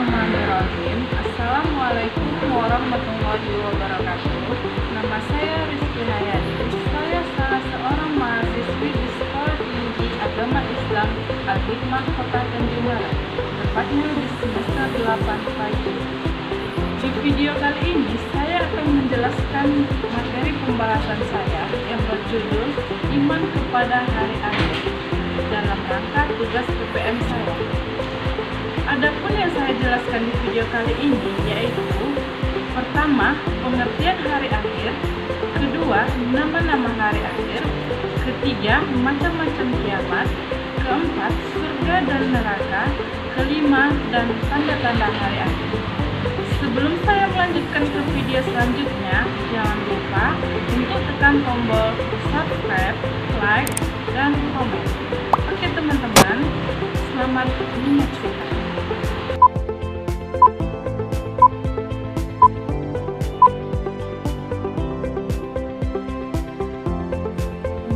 Bismillahirrahmanirrahim. Assalamualaikum warahmatullahi wabarakatuh. Nama saya Rizky Hayati. Saya salah seorang mahasiswi di Sekolah Tinggi Agama Islam Al-Hikmah Kota Tanjung Barat, tepatnya di semester 8 pagi. Di video kali ini saya akan menjelaskan materi pembahasan saya yang berjudul Iman kepada Hari Akhir dalam rangka tugas PPM saya. Adapun yang saya jelaskan di video kali ini yaitu: pertama, pengertian hari akhir; kedua, nama-nama hari akhir; ketiga, macam-macam kiamat; keempat, surga dan neraka; kelima, dan tanda-tanda hari akhir. Sebelum saya melanjutkan ke video selanjutnya, jangan lupa untuk tekan tombol subscribe, like, dan komen. Oke teman-teman, selamat menyaksikan.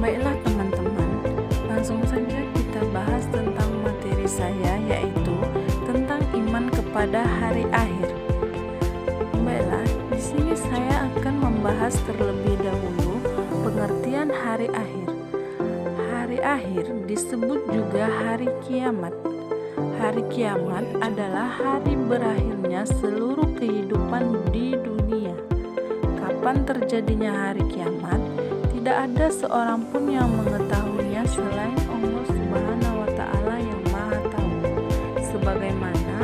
Baiklah teman-teman, langsung saja kita bahas tentang materi saya, yaitu tentang iman kepada hari akhir. Baiklah, di sini saya akan membahas terlebih dahulu pengertian hari akhir. Hari akhir disebut juga hari kiamat. Hari kiamat adalah hari berakhirnya seluruh kehidupan di dunia. Kapan terjadinya hari kiamat? Tidak ada seorang pun yang mengetahuinya selain Allah Subhanahu wa Ta'ala yang Maha Tahu. Sebagaimana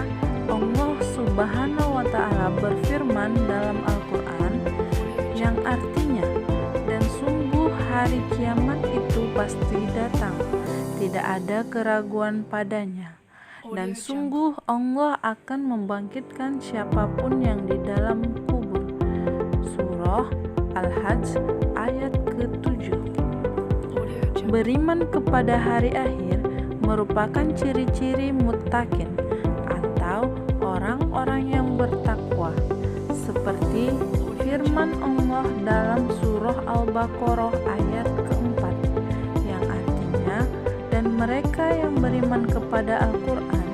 Allah Subhanahu wa Ta'ala berfirman dalam Al-Quran, yang artinya, dan sungguh hari kiamat itu pasti datang, tidak ada keraguan padanya. Dan sungguh Allah akan membangkitkan siapapun yang di dalam kubur. Surah Al-Hajj ayat ke-7. Beriman kepada hari akhir merupakan ciri-ciri muttaqin atau orang-orang yang bertakwa, seperti firman Allah dalam surah Al-Baqarah ayat ke-4 yang artinya, dan mereka yang beriman kepada Al-Quran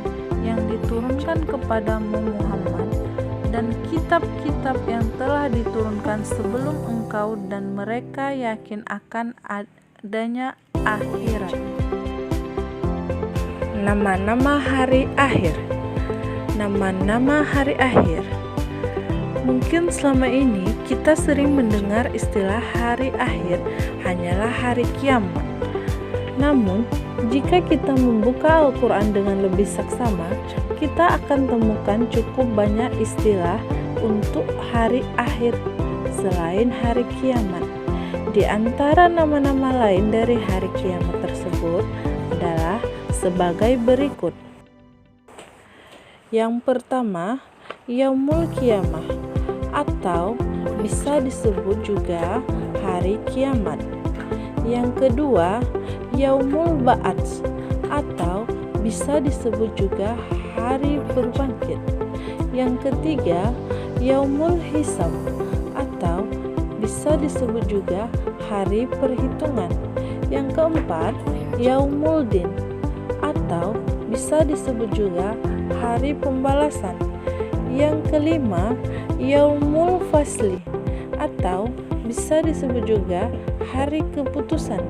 yang diturunkan kepadamu Muhammad dan kitab-kitab yang telah diturunkan sebelum engkau, dan mereka yakin akan adanya akhirat. Nama-nama hari akhir. Nama-nama hari akhir. Mungkin selama ini kita sering mendengar istilah hari akhir hanyalah hari kiamat. Namun, jika kita membuka Al-Quran dengan lebih saksama, kita akan temukan cukup banyak istilah untuk hari akhir selain hari kiamat. Di antara nama-nama lain dari hari kiamat tersebut adalah sebagai berikut. Yang pertama, Yaumul Qiyamah, atau bisa disebut juga hari kiamat. Yang kedua, Yaumul Ba'ats, atau bisa disebut juga hari berbangkit. Yang ketiga, Yaumul Hisab, atau bisa disebut juga hari perhitungan. Yang keempat, Yaumul Din, atau bisa disebut juga hari pembalasan. Yang kelima, Yaumul Fasli, atau bisa disebut juga hari keputusan.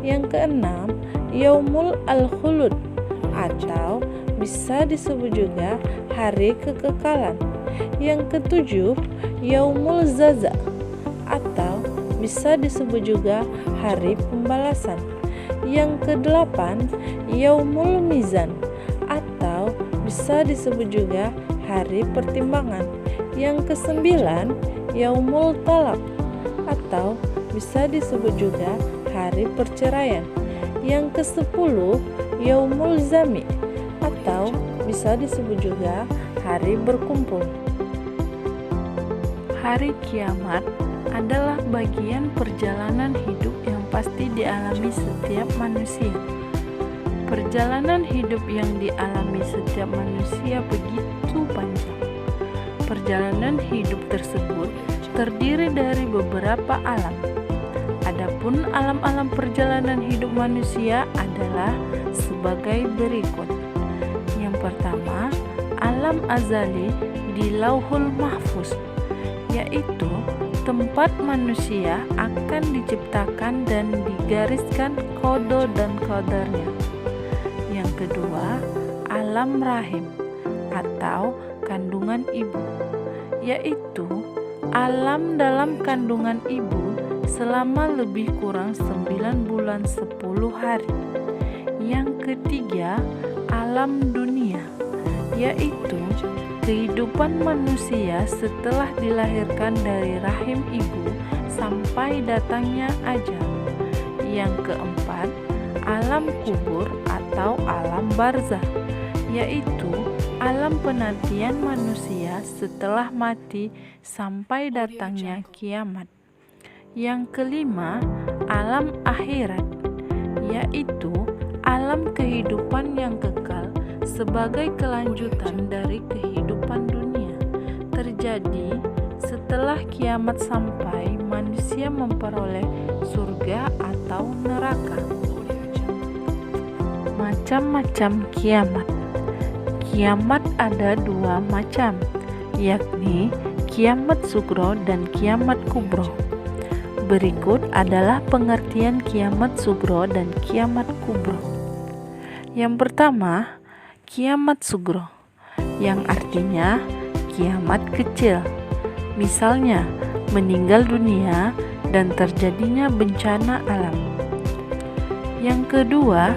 Yang keenam, Yaumul Al-Khulud, atau bisa disebut juga hari kekekalan. Yang ketujuh, Yaumul Zaza, atau bisa disebut juga hari pembalasan. Yang kedelapan, Yaumul Mizan, atau bisa disebut juga hari pertimbangan. Yang kesembilan, Yaumul Talaq, atau bisa disebut juga hari perceraian. Yang kesepuluh, Yaumul Zami, atau bisa disebut juga hari berkumpul. Hari kiamat adalah bagian perjalanan hidup yang pasti dialami setiap manusia. Perjalanan hidup yang dialami setiap manusia begitu panjang. Perjalanan hidup tersebut terdiri dari beberapa alam. Adapun alam-alam perjalanan hidup manusia adalah sebagai berikut. Yang pertama, alam alam azali di Lauhul Mahfuz, yaitu tempat manusia akan diciptakan dan digariskan qada dan qadarnya. Yang kedua, alam rahim atau kandungan ibu, yaitu alam dalam kandungan ibu selama lebih kurang 9 bulan 10 hari. Yang ketiga, alam dunia, yaitu kehidupan manusia setelah dilahirkan dari rahim ibu sampai datangnya ajal. Yang keempat, alam kubur atau alam barzah, yaitu alam penantian manusia setelah mati sampai datangnya kiamat. Yang kelima, alam akhirat, yaitu alam kehidupan yang kekal sebagai kelanjutan dari kehidupan dunia, terjadi setelah kiamat sampai manusia memperoleh surga atau neraka. Macam-macam kiamat. Kiamat ada 2 macam, yakni kiamat sugro dan kiamat kubro. Berikut adalah pengertian kiamat sugro dan kiamat kubro. Yang pertama, kiamat sugro, yang artinya kiamat kecil. Misalnya, meninggal dunia dan terjadinya bencana alam. Yang kedua,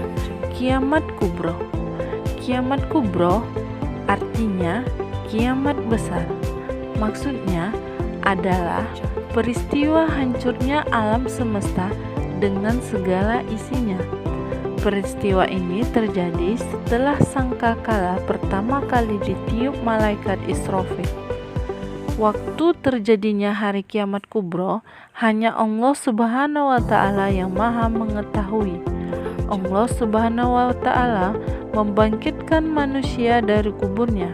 kiamat kubro. Kiamat kubro artinya kiamat besar. Maksudnya adalah peristiwa hancurnya alam semesta dengan segala isinya. Peristiwa ini terjadi setelah sangkakala pertama kali ditiup malaikat Israfil. Waktu terjadinya hari kiamat kubro hanya Allah Subhanahu wa Ta'ala yang Maha mengetahui. Allah Subhanahu wa Ta'ala membangkitkan manusia dari kuburnya,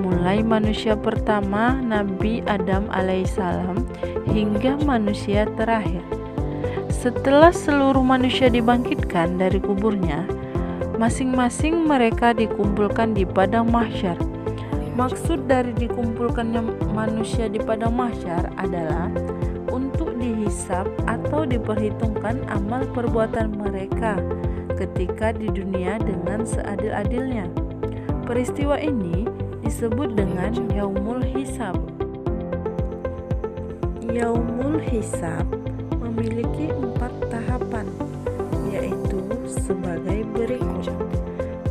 mulai manusia pertama Nabi Adam alaihissalam hingga manusia terakhir. Setelah seluruh manusia dibangkitkan dari kuburnya, masing-masing mereka dikumpulkan di padang mahsyar. Maksud dari dikumpulkannya manusia di padang mahsyar adalah untuk dihisab atau diperhitungkan amal perbuatan mereka ketika di dunia dengan seadil-adilnya. Peristiwa ini disebut dengan Yaumul Hisab. Yaumul Hisab memiliki 4 tahapan, yaitu sebagai berikut.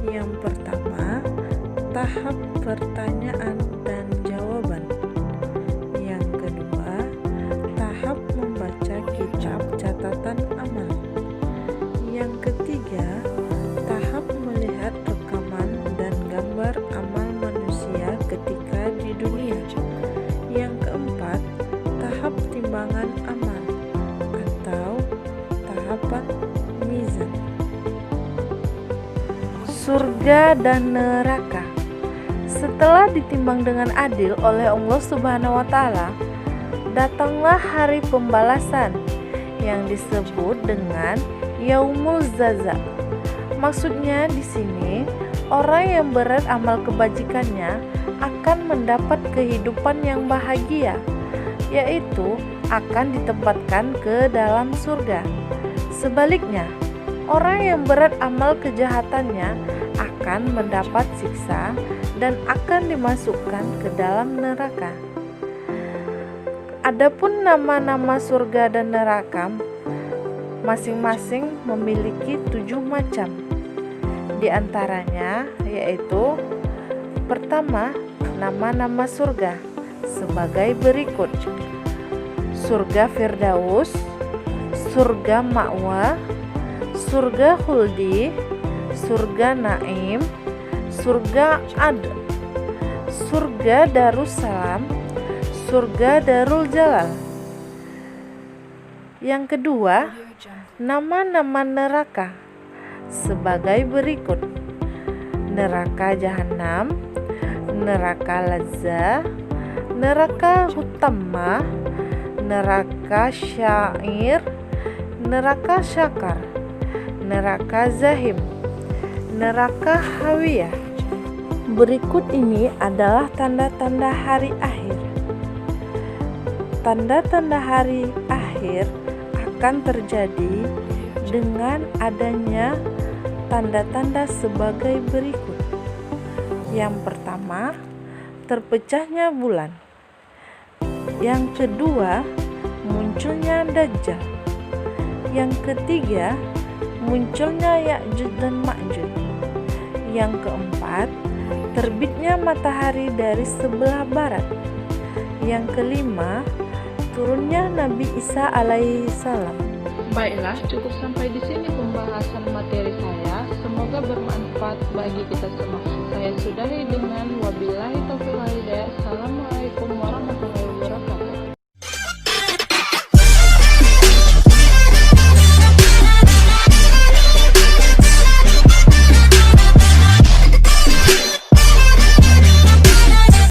Yang pertama, tahap pertanyaan dan jawaban. Yang kedua, tahap membaca kitab catatan amal. Yang ketiga, tahap melihat rekaman dan gambar amal manusia ketika di dunia. Yang keempat, tahap timbangan amal atau tahapan mizan. Surga dan neraka. Setelah ditimbang dengan adil oleh Allah Subhanahu wa Ta'ala, datanglah hari pembalasan yang disebut dengan Yaumul Jaza. Maksudnya di sini orang yang berat amal kebajikannya akan mendapat kehidupan yang bahagia, yaitu akan ditempatkan ke dalam surga. Sebaliknya, orang yang berat amal kejahatannya akan mendapat siksa dan akan dimasukkan ke dalam neraka. Adapun nama-nama surga dan neraka masing-masing memiliki 7 macam. Di antaranya yaitu pertama, nama-nama surga sebagai berikut: surga Firdaus, surga Ma'wa, surga Khuldi, surga Naim, surga Ad, surga Darussalam, surga Darul Jalal. Yang kedua, nama-nama neraka sebagai berikut: neraka Jahanam, neraka Lazza, neraka Hutamah, neraka Syair, neraka Syakar, neraka Zahim, neraka Hawiyah. berikut ini adalah tanda-tanda hari akhir. Tanda-tanda hari akhir akan terjadi dengan adanya tanda-tanda sebagai berikut. Yang pertama, terpecahnya bulan. Yang kedua, munculnya Dajjal. Yang ketiga, munculnya Ya'juj dan Ma'juj. Yang keempat, terbitnya matahari dari sebelah barat. Yang kelima, turunnya Nabi Isa alaihi salam. Baiklah, cukup sampai di sini pembahasan materi saya. Semoga bermanfaat bagi kita semua. Saya sudahi dengan